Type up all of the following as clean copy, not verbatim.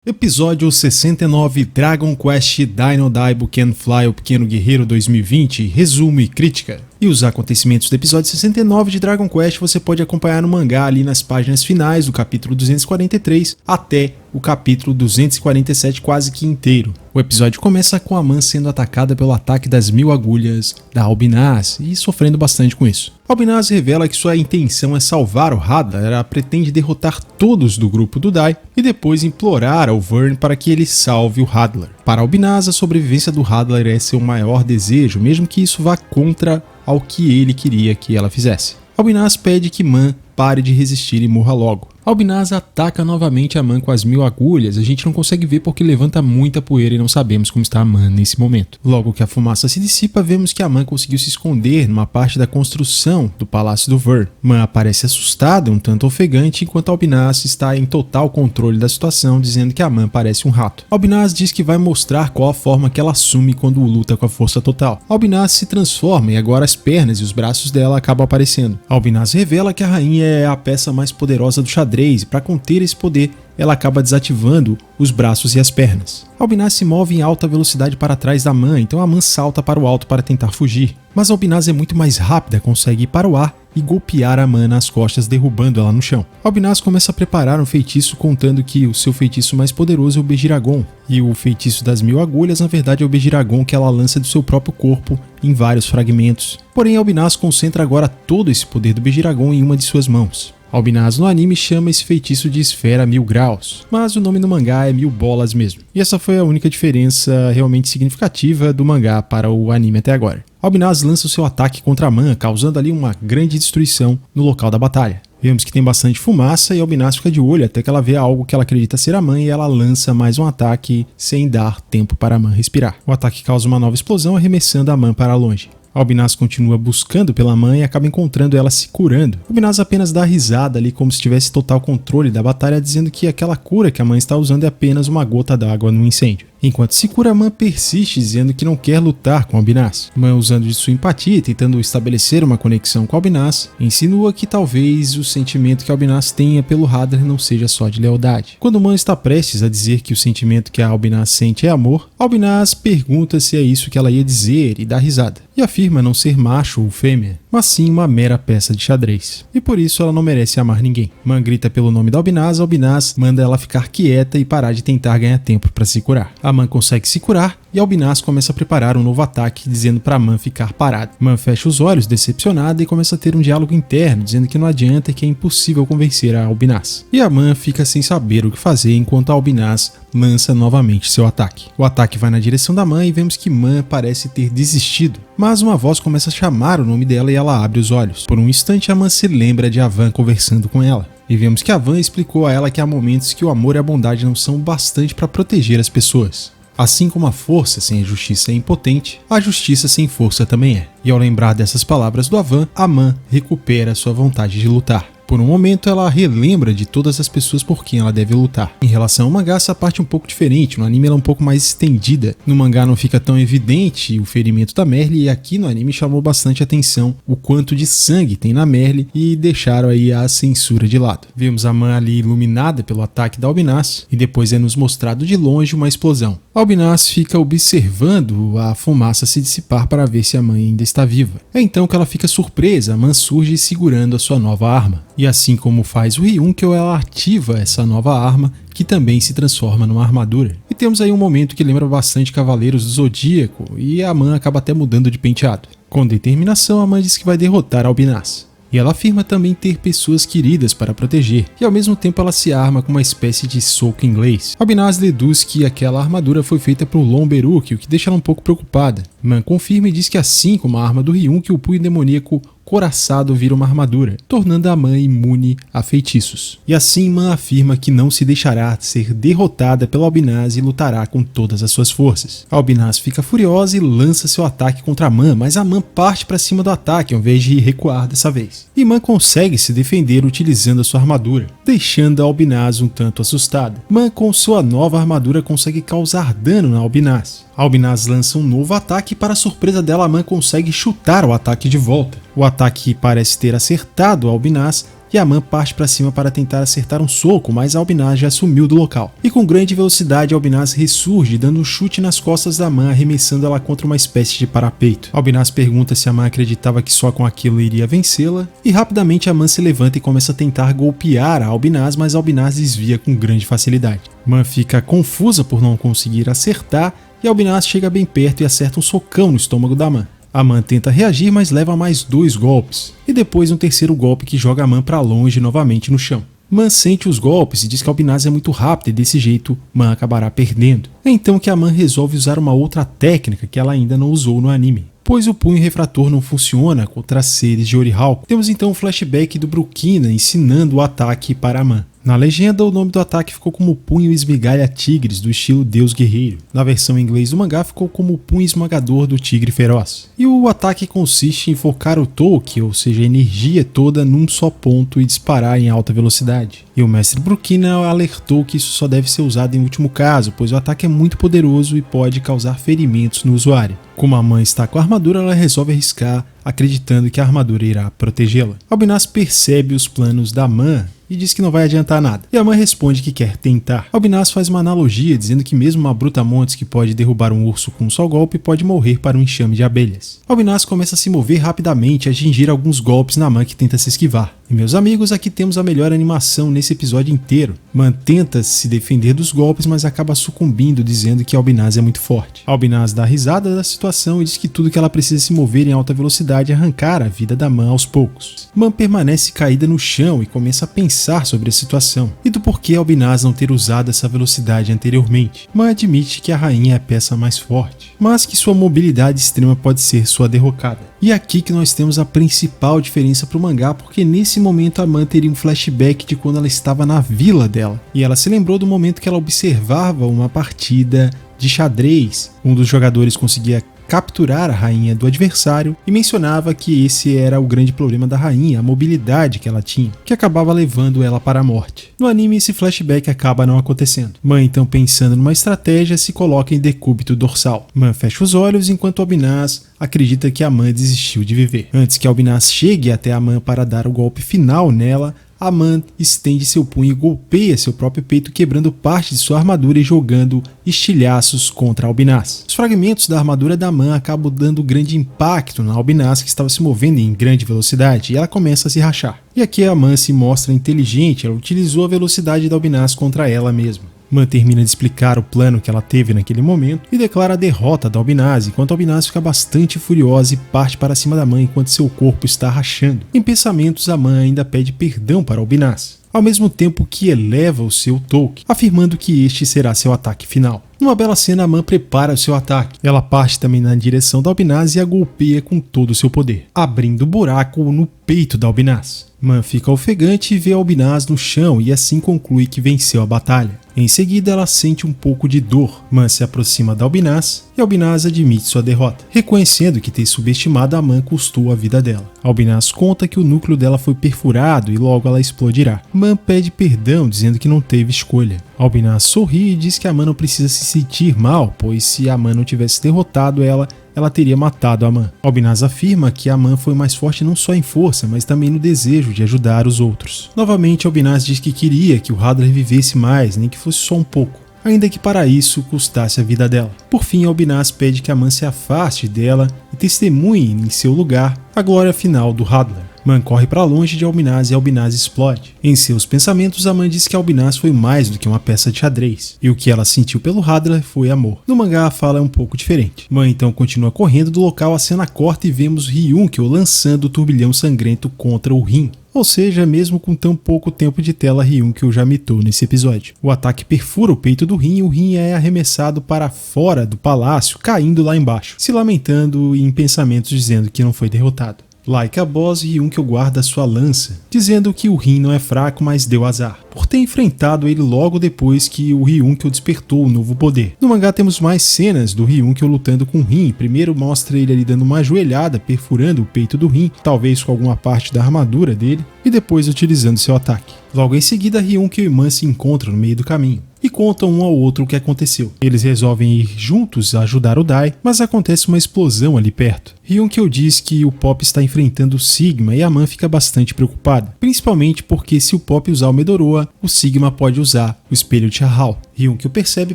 Episódio 69 Dragon Quest Dino Daibu Can Fly o Pequeno Guerreiro 2020, resumo e crítica. E os acontecimentos do episódio 69 de Dragon Quest você pode acompanhar no mangá ali nas páginas finais do capítulo 243 até o capítulo 247 quase que inteiro. O episódio começa com a Man sendo atacada pelo ataque das 1000 agulhas da Albinaz e sofrendo bastante com isso. Albinaz revela que sua intenção é salvar o Hadlar, ela pretende derrotar todos do grupo do Dai e depois implorar ao Vern para que ele salve o Hadlar. Para Albinaz, a sobrevivência do Hadlar é seu maior desejo, mesmo que isso vá contra ao que ele queria que ela fizesse. Albinaz pede que Man pare de resistir e morra logo. Albinaz ataca novamente a Man com as 1000 agulhas, a gente não consegue ver porque levanta muita poeira e não sabemos como está a Man nesse momento. Logo que a fumaça se dissipa, vemos que a Man conseguiu se esconder numa parte da construção do Palácio do Vern. Man aparece assustada, um tanto ofegante, enquanto Albinaz está em total controle da situação, dizendo que a Man parece um rato. Albinaz diz que vai mostrar qual a forma que ela assume quando luta com a força total. Albinaz se transforma e agora as pernas e os braços dela acabam aparecendo. Albinaz revela que a rainha é a peça mais poderosa do xadrez e para conter esse poder, ela acaba desativando os braços e as pernas. Albinaz se move em alta velocidade para trás da Man, então a Man salta para o alto para tentar fugir. Mas Albinaz é muito mais rápida, consegue ir para o ar e golpear a Man nas costas, derrubando ela no chão. Albinaz começa a preparar um feitiço contando que o seu feitiço mais poderoso é o Beijiragon, e o feitiço das 1000 agulhas na verdade é o Beijiragon que ela lança do seu próprio corpo em vários fragmentos. Porém, Albinaz concentra agora todo esse poder do Beijiragon em uma de suas mãos. Albinaz no anime chama esse feitiço de Esfera 1000 graus, mas o nome no mangá é 1000 bolas mesmo. E essa foi a única diferença realmente significativa do mangá para o anime até agora. Albinaz lança o seu ataque contra a Man, causando ali uma grande destruição no local da batalha. Vemos que tem bastante fumaça e Albinaz fica de olho até que ela vê algo que ela acredita ser a Man e ela lança mais um ataque sem dar tempo para a Man respirar. O ataque causa uma nova explosão, arremessando a Man para longe. Albinaz continua buscando pela Man e acaba encontrando ela se curando. Albinaz apenas dá risada ali como se tivesse total controle da batalha, dizendo que aquela cura que a Man está usando é apenas uma gota d'água no incêndio. Enquanto se cura, Man persiste dizendo que não quer lutar com Albinaz. Man, usando de sua empatia e tentando estabelecer uma conexão com Albinaz, insinua que talvez o sentimento que Albinaz tenha pelo Hadlar não seja só de lealdade. Quando Man está prestes a dizer que o sentimento que a Albinaz sente é amor, Albinaz pergunta se é isso que ela ia dizer e dá risada. E afirma não ser macho ou fêmea, mas sim uma mera peça de xadrez. E por isso ela não merece amar ninguém. Man grita pelo nome da Albinaz, Albinaz manda ela ficar quieta e parar de tentar ganhar tempo para se curar. A Man consegue se curar e Albinaz começa a preparar um novo ataque, dizendo para Man ficar parada. Man fecha os olhos, decepcionada, e começa a ter um diálogo interno, dizendo que não adianta e que é impossível convencer a Albinaz. E a Man fica sem saber o que fazer enquanto a Albinaz lança novamente seu ataque. O ataque vai na direção da Man e vemos que Man parece ter desistido, mas uma voz começa a chamar o nome dela e ela abre os olhos. Por um instante a Man se lembra de Avan conversando com ela. E vemos que Avan explicou a ela que há momentos que o amor e a bondade não são bastante para proteger as pessoas. Assim como a força sem a justiça é impotente, a justiça sem força também é. E ao lembrar dessas palavras do Avan, a Man recupera sua vontade de lutar. Por um momento ela relembra de todas as pessoas por quem ela deve lutar. Em relação ao mangá, essa parte é um pouco diferente, no anime ela é um pouco mais estendida. No mangá não fica tão evidente o ferimento da Merle, e aqui no anime chamou bastante atenção o quanto de sangue tem na Merle e deixaram aí a censura de lado. Vemos a Man ali iluminada pelo ataque da Albinaz e depois é nos mostrado de longe uma explosão. Albinaz fica observando a fumaça se dissipar para ver se a Man ainda está viva. É então que ela fica surpresa, a Man surge segurando a sua nova arma. E assim como faz o Ryunkyo, ela ativa essa nova arma, que também se transforma numa armadura. E temos aí um momento que lembra bastante Cavaleiros do Zodíaco, e a Man acaba até mudando de penteado. Com determinação, a Man diz que vai derrotar Albinaz. E ela afirma também ter pessoas queridas para proteger, e ao mesmo tempo ela se arma com uma espécie de soco inglês. Albinaz deduz que aquela armadura foi feita por Lon Beruki, o que deixa ela um pouco preocupada. Man confirma e diz que assim como a arma do Ryunkyo, o punho demoníaco coraçado vira uma armadura, tornando a Man imune a feitiços. E assim Man afirma que não se deixará ser derrotada pela Albinaz e lutará com todas as suas forças. A Albinaz fica furiosa e lança seu ataque contra a Man, mas a Man parte para cima do ataque ao invés de recuar dessa vez. E Man consegue se defender utilizando a sua armadura, deixando a Albinaz um tanto assustada. Man com sua nova armadura consegue causar dano na Albinaz. A Albinaz lança um novo ataque e para surpresa dela a Man consegue chutar o ataque de volta. O ataque parece ter acertado a Albinaz, e a Man parte para cima para tentar acertar um soco, mas Albinaz já sumiu do local. E com grande velocidade, Albinaz ressurge, dando um chute nas costas da Man, arremessando ela contra uma espécie de parapeito. Albinaz pergunta se a Man acreditava que só com aquilo iria vencê-la, e rapidamente a Man se levanta e começa a tentar golpear a Albinaz, mas Albinaz desvia com grande facilidade. Man fica confusa por não conseguir acertar, e Albinaz chega bem perto e acerta um socão no estômago da Man. A Man tenta reagir, mas leva mais 2 golpes, e depois um terceiro golpe que joga a Man para longe novamente no chão. Man sente os golpes e diz que Albinaz é muito rápido e desse jeito Man acabará perdendo. É então que a Man resolve usar uma outra técnica que ela ainda não usou no anime, pois o punho refrator não funciona contra seres de Orihauko. Temos então um flashback do Brukina ensinando o ataque para a Man. Na legenda, o nome do ataque ficou como Punho Esmigalha Tigres, do estilo Deus Guerreiro. Na versão em inglês do mangá, ficou como Punho Esmagador do Tigre Feroz. E o ataque consiste em focar o Touki, ou seja, a energia toda, num só ponto e disparar em alta velocidade. E o mestre Brukina alertou que isso só deve ser usado em último caso, pois o ataque é muito poderoso e pode causar ferimentos no usuário. Como a Man está com a armadura, ela resolve arriscar, acreditando que a armadura irá protegê-la. Albinaz percebe os planos da Man e diz que não vai adiantar nada. E a Man responde que quer tentar. Albinaz faz uma analogia dizendo que mesmo uma brutamontes que pode derrubar um urso com um só golpe pode morrer para um enxame de abelhas. Albinaz começa a se mover rapidamente e atingir alguns golpes na Man que tenta se esquivar. E meus amigos, aqui temos a melhor animação nesse episódio inteiro. Man tenta se defender dos golpes, mas acaba sucumbindo, dizendo que Albinaz é muito forte. Albinaz dá risada da situação e diz que tudo que ela precisa é se mover em alta velocidade e arrancar a vida da Man aos poucos. Man permanece caída no chão e começa a pensar sobre a situação e do porquê Albinaz não ter usado essa velocidade anteriormente. Man admite que a rainha é a peça mais forte, mas que sua mobilidade extrema pode ser sua derrocada. E aqui que nós temos a principal diferença para o mangá, porque nesse momento a Man teria um flashback de quando ela estava na vila dela, e ela se lembrou do momento que ela observava uma partida de xadrez. Um dos jogadores conseguia capturar a rainha do adversário e mencionava que esse era o grande problema da rainha, a mobilidade que ela tinha, que acabava levando ela para a morte. No anime esse flashback acaba não acontecendo. Man, então, pensando numa estratégia, se coloca em decúbito dorsal. Man fecha os olhos enquanto Albinaz acredita que a Man desistiu de viver. Antes que Albinaz chegue até a Man para dar o golpe final nela, a Man estende seu punho e golpeia seu próprio peito, quebrando parte de sua armadura e jogando estilhaços contra Albinaz. Os fragmentos da armadura da Man acabam dando grande impacto na Albinaz, que estava se movendo em grande velocidade, e ela começa a se rachar. E aqui a Man se mostra inteligente, ela utilizou a velocidade da Albinaz contra ela mesma. Man termina de explicar o plano que ela teve naquele momento e declara a derrota da Albinaz, enquanto Albinaz fica bastante furiosa e parte para cima da Man enquanto seu corpo está rachando. Em pensamentos, a Man ainda pede perdão para Albinaz, ao mesmo tempo que eleva o seu Touki, afirmando que este será seu ataque final. Numa bela cena, a Man prepara o seu ataque. Ela parte também na direção da Albinaz e a golpeia com todo o seu poder, abrindo buraco no peito da Albinaz. Man fica ofegante e vê Albinaz no chão e assim conclui que venceu a batalha. Em seguida, ela sente um pouco de dor. Man se aproxima da Albinaz e Albinaz admite sua derrota, reconhecendo que ter subestimado a Man custou a vida dela. Albinaz conta que o núcleo dela foi perfurado e logo ela explodirá. Man pede perdão, dizendo que não teve escolha. Albinaz sorri e diz que a Man não precisa se sentir mal, pois se a Man não tivesse derrotado ela teria matado a Man. Albinaz afirma que a Man foi mais forte não só em força, mas também no desejo de ajudar os outros. Novamente, Albinaz diz que queria que o Hadler vivesse mais, nem que fosse só um pouco, ainda que para isso custasse a vida dela. Por fim, Albinaz pede que a Man se afaste dela e testemunhe em seu lugar a glória final do Hadler. Man corre para longe de Albinaz e Albinaz explode. Em seus pensamentos, a Man diz que Albinaz foi mais do que uma peça de xadrez, e o que ela sentiu pelo Hadler foi amor. No mangá a fala é um pouco diferente. Man então continua correndo do local, a cena corta e vemos Ryunkyo lançando o turbilhão sangrento contra o Rin. Ou seja, mesmo com tão pouco tempo de tela, Ryunkyo já mitou nesse episódio. O ataque perfura o peito do Rin e o Rin é arremessado para fora do palácio, caindo lá embaixo, se lamentando e em pensamentos dizendo que não foi derrotado. Like a boss, Ryunkyo guarda sua lança, dizendo que o Rin não é fraco, mas deu azar, por ter enfrentado ele logo depois que o Ryunkyo despertou o novo poder. No mangá temos mais cenas do Ryunkyo lutando com o Rin. Primeiro mostra ele ali dando uma ajoelhada, perfurando o peito do Rin, talvez com alguma parte da armadura dele, e depois utilizando seu ataque. Logo em seguida, Ryunkyo e Man se encontram no meio do caminho e contam um ao outro o que aconteceu. Eles resolvem ir juntos ajudar o Dai, mas acontece uma explosão ali perto. Ryunkyo diz que o Pop está enfrentando o Sigma e a Man fica bastante preocupada, principalmente porque se o Pop usar o Medoroa, o Sigma pode usar o espelho de Chahal. Ryunkyo percebe e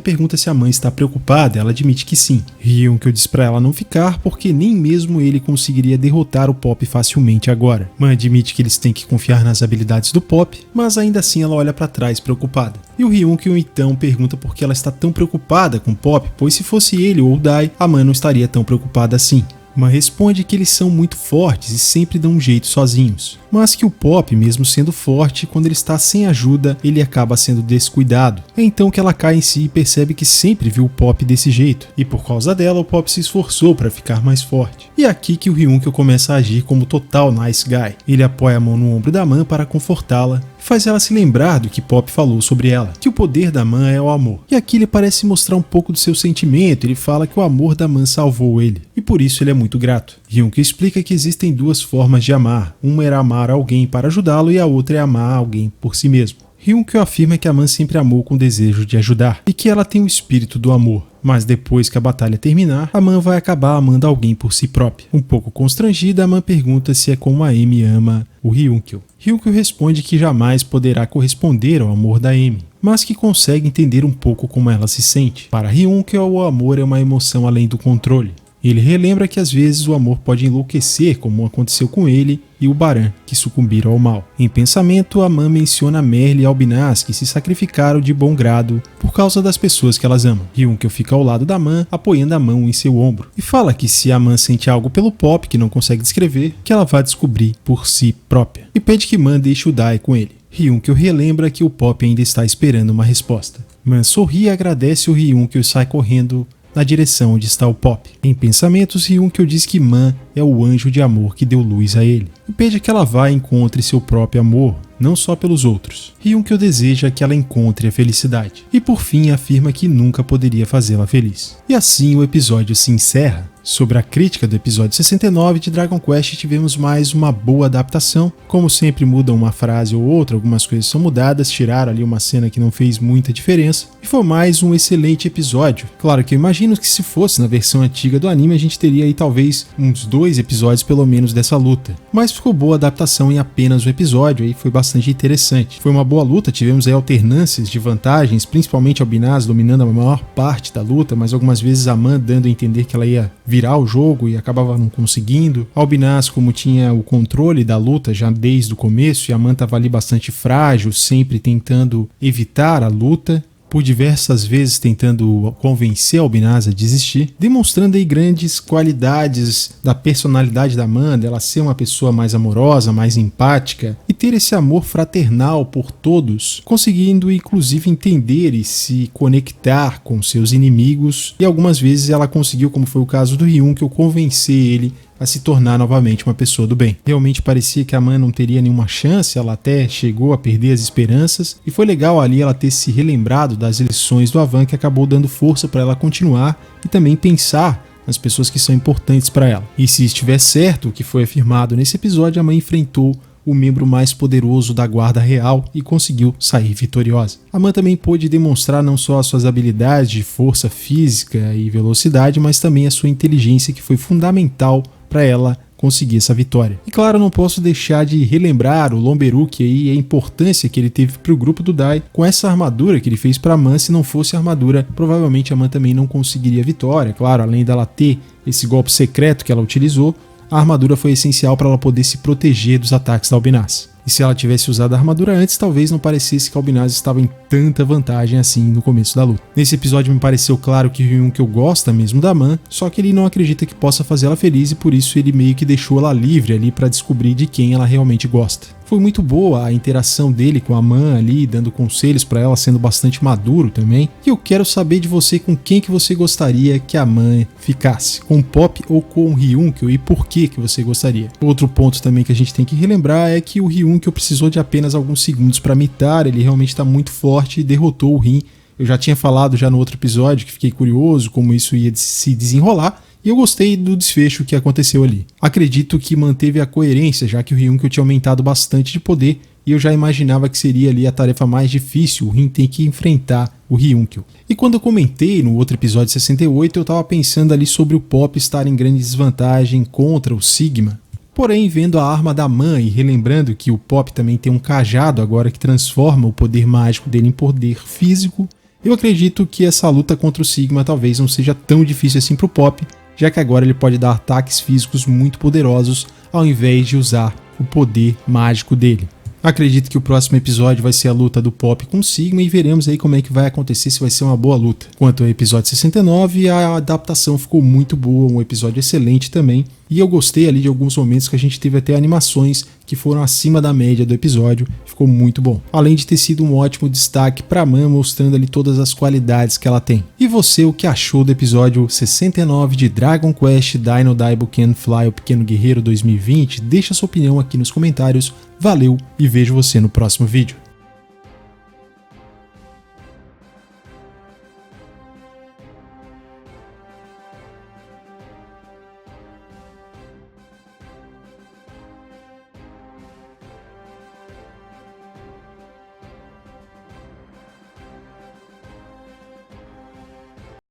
pergunta se a Man está preocupada, ela admite que sim. Ryunkyo diz para ela não ficar porque nem mesmo ele conseguiria derrotar o Pop facilmente agora. Man admite que eles têm que confiar nas habilidades do Pop, mas ainda assim ela olha para trás preocupada. E o Ryunkyo então pergunta por que ela está tão preocupada com o Pop, pois se fosse ele ou o Dai, a Man não estaria tão preocupada assim. Man responde que eles são muito fortes e sempre dão um jeito sozinhos, mas que o Pop, mesmo sendo forte, quando ele está sem ajuda, ele acaba sendo descuidado. É então que ela cai em si e percebe que sempre viu o Pop desse jeito, e por causa dela o Pop se esforçou para ficar mais forte. E é aqui que o Ryunkyo começa a agir como total nice guy. Ele apoia a mão no ombro da Man para confortá-la, faz ela se lembrar do que Pop falou sobre ela, que o poder da Man é o amor. E aqui ele parece mostrar um pouco do seu sentimento, ele fala que o amor da Man salvou ele, e por isso ele é muito grato. Ryunkyo explica que existem duas formas de amar, uma era amar alguém para ajudá-lo e a outra é amar alguém por si mesmo. Ryunkyo afirma que a Man sempre amou com desejo de ajudar, e que ela tem o espírito do amor. Mas depois que a batalha terminar, a Man vai acabar amando alguém por si própria. Um pouco constrangida, a Man pergunta se é como a Amy ama o Ryunkyo. Ryunkyo responde que jamais poderá corresponder ao amor da Amy, mas que consegue entender um pouco como ela se sente. Para Ryunkyo, o amor é uma emoção além do controle. Ele relembra que às vezes o amor pode enlouquecer, como aconteceu com ele e o Baran, que sucumbiram ao mal. Em pensamento, a Man menciona Merle e Albinaz, que se sacrificaram de bom grado por causa das pessoas que elas amam. Ryunkyo fica ao lado da Man, apoiando a mão em seu ombro, e fala que se a Man sente algo pelo Pop que não consegue descrever, que ela vai descobrir por si própria, e pede que Man deixe o Dai com ele. Ryunkyo relembra que o Pop ainda está esperando uma resposta. Man sorri e agradece o Ryunkyo e sai correndo na direção onde está o Pop. Em pensamentos, Ryunkyo diz que Man é o anjo de amor que deu luz a ele, e pede que ela vá e encontre seu próprio amor, não só pelos outros. Ryunkyo deseja que ela encontre a felicidade, e por fim afirma que nunca poderia fazê-la feliz. E assim o episódio se encerra. Sobre a crítica do episódio 69 de Dragon Quest, tivemos mais uma boa adaptação. Como sempre, mudam uma frase ou outra, algumas coisas são mudadas, tiraram ali uma cena que não fez muita diferença, e foi mais um excelente episódio. Claro que eu imagino que se fosse na versão antiga do anime, a gente teria aí talvez uns 2 episódios pelo menos dessa luta. Mas ficou boa a adaptação em apenas um episódio, aí foi bastante interessante. Foi uma boa luta, tivemos aí alternâncias de vantagens, principalmente Albinaz dominando a maior parte da luta, mas algumas vezes a Man dando a entender que ela ia virar o jogo e acabava não conseguindo. Albinaz, como tinha o controle da luta já desde o começo, e a Man estava ali bastante frágil, sempre tentando evitar a luta, por diversas vezes tentando convencer Albinaz a desistir, demonstrando aí grandes qualidades da personalidade da Man, dela ser uma pessoa mais amorosa, mais empática e ter esse amor fraternal por todos, conseguindo inclusive entender e se conectar com seus inimigos, e algumas vezes ela conseguiu, como foi o caso do Ryunkyo, convencer ele a se tornar novamente uma pessoa do bem. Realmente parecia que a Man não teria nenhuma chance, ela até chegou a perder as esperanças, e foi legal ali ela ter se relembrado das lições do Avan, que acabou dando força para ela continuar e também pensar nas pessoas que são importantes para ela. E se estiver certo o que foi afirmado nesse episódio, a Man enfrentou o membro mais poderoso da Guarda Real e conseguiu sair vitoriosa. A Man também pôde demonstrar não só as suas habilidades de força física e velocidade, mas também a sua inteligência, que foi fundamental para ela conseguir essa vitória. E claro, não posso deixar de relembrar o Lomberuki e a importância que ele teve para o grupo do Dai com essa armadura que ele fez para a Man. Se não fosse a armadura, provavelmente a Man também não conseguiria a vitória. Claro, além dela ter esse golpe secreto que ela utilizou, a armadura foi essencial para ela poder se proteger dos ataques da Albinaz. E se ela tivesse usado a armadura antes, talvez não parecesse que a Albinaz estava em tanta vantagem assim no começo da luta. Nesse episódio me pareceu claro que Ryunkyo gosta mesmo da Man, só que ele não acredita que possa fazê-la feliz, e por isso ele meio que deixou ela livre ali para descobrir de quem ela realmente gosta. Foi muito boa a interação dele com a Man ali, dando conselhos para ela, sendo bastante maduro também. E eu quero saber de você com quem que você gostaria que a Man ficasse, com o Pop ou com o Ryunkyo, e por que você gostaria. Outro ponto também que a gente tem que relembrar é que o Ryunkyo precisou de apenas alguns segundos para mitar, ele realmente está muito forte e derrotou o Rin. Eu já tinha falado já no outro episódio que fiquei curioso como isso ia se desenrolar, e eu gostei do desfecho que aconteceu ali. Acredito que manteve a coerência, já que o Ryunkyo tinha aumentado bastante de poder e eu já imaginava que seria ali a tarefa mais difícil, o Rin tem que enfrentar o Ryunkyo. E quando eu comentei no outro episódio 68, eu estava pensando ali sobre o Pop estar em grande desvantagem contra o Sigma. Porém, vendo a arma da mãe e relembrando que o Pop também tem um cajado agora que transforma o poder mágico dele em poder físico, eu acredito que essa luta contra o Sigma talvez não seja tão difícil assim para o Pop, já que agora ele pode dar ataques físicos muito poderosos ao invés de usar o poder mágico dele. Acredito que o próximo episódio vai ser a luta do Pop com o Sigma e veremos aí como é que vai acontecer, se vai ser uma boa luta. Quanto ao episódio 69, a adaptação ficou muito boa, um episódio excelente também, e eu gostei ali de alguns momentos que a gente teve até animações que foram acima da média do episódio, ficou muito bom. Além de ter sido um ótimo destaque para a Man, mostrando ali todas as qualidades que ela tem. E você, o que achou do episódio 69 de Dragon Quest Dino Daibu Can Fly, o Pequeno Guerreiro 2020? Deixa sua opinião aqui nos comentários. Valeu e vejo você no próximo vídeo.